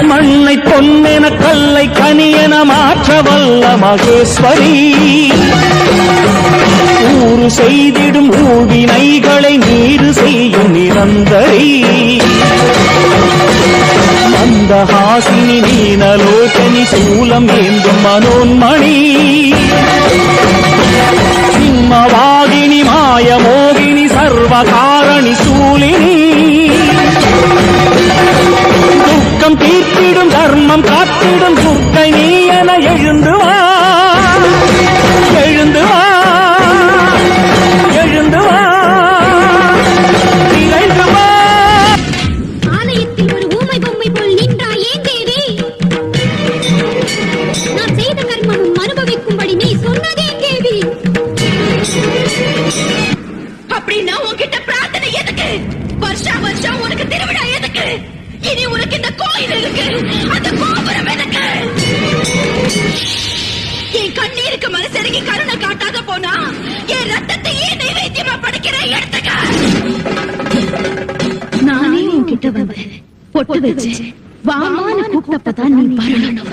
மண்ணை பொன்னென கல்லை கனியென மாற்ற வல்ல மகேஸ்வரி ஊறு செய்திடும் ஊழ்வினைகளை நீரு செய்யும் நிரந்தரி மந்தஹாசினி நீனலோச்சனி சூலம் ஏந்தும் மனோன்மணி சிம்மவாகினி மாயமோகினி சர்வகாரணி சூலினி துக்கம் தீர்த்திடும் தர்மம் காத்திடும் துர்க்கை நீ என எழுந்து வா எழுந்து வா எழுந்து வா இறைந்து வா. ஆலயத்தில் ஒரு ஊமை பொம்மை போல் நின்றாய் ஏன் தேவி? நான் செய்த கர்மமும் அனுபவிக்கும்படி நீ சொன்னதேன் தேவி? அப்படின்னா உன்கிட்ட பிரார்த்தனை எதுக்கு? வருஷா வருஷம் உனக்கு திருவிழா எதுக்கு? இனி உனக்கு இந்த கோயில் இருக்கு, அந்த கோபுரம் எதுக்கு? என் கண்ணீருக்கு மனசெருகி கருணை காட்டாத போனா என் ரத்தத்தையே நைவேத்தியமா படைக்கிற எடுத்துக்க. நானே உன்கிட்ட வந்து பொட்டு வச்சு வாமான்னு கூப்பிட்டப்பதான் நீ வரணும்.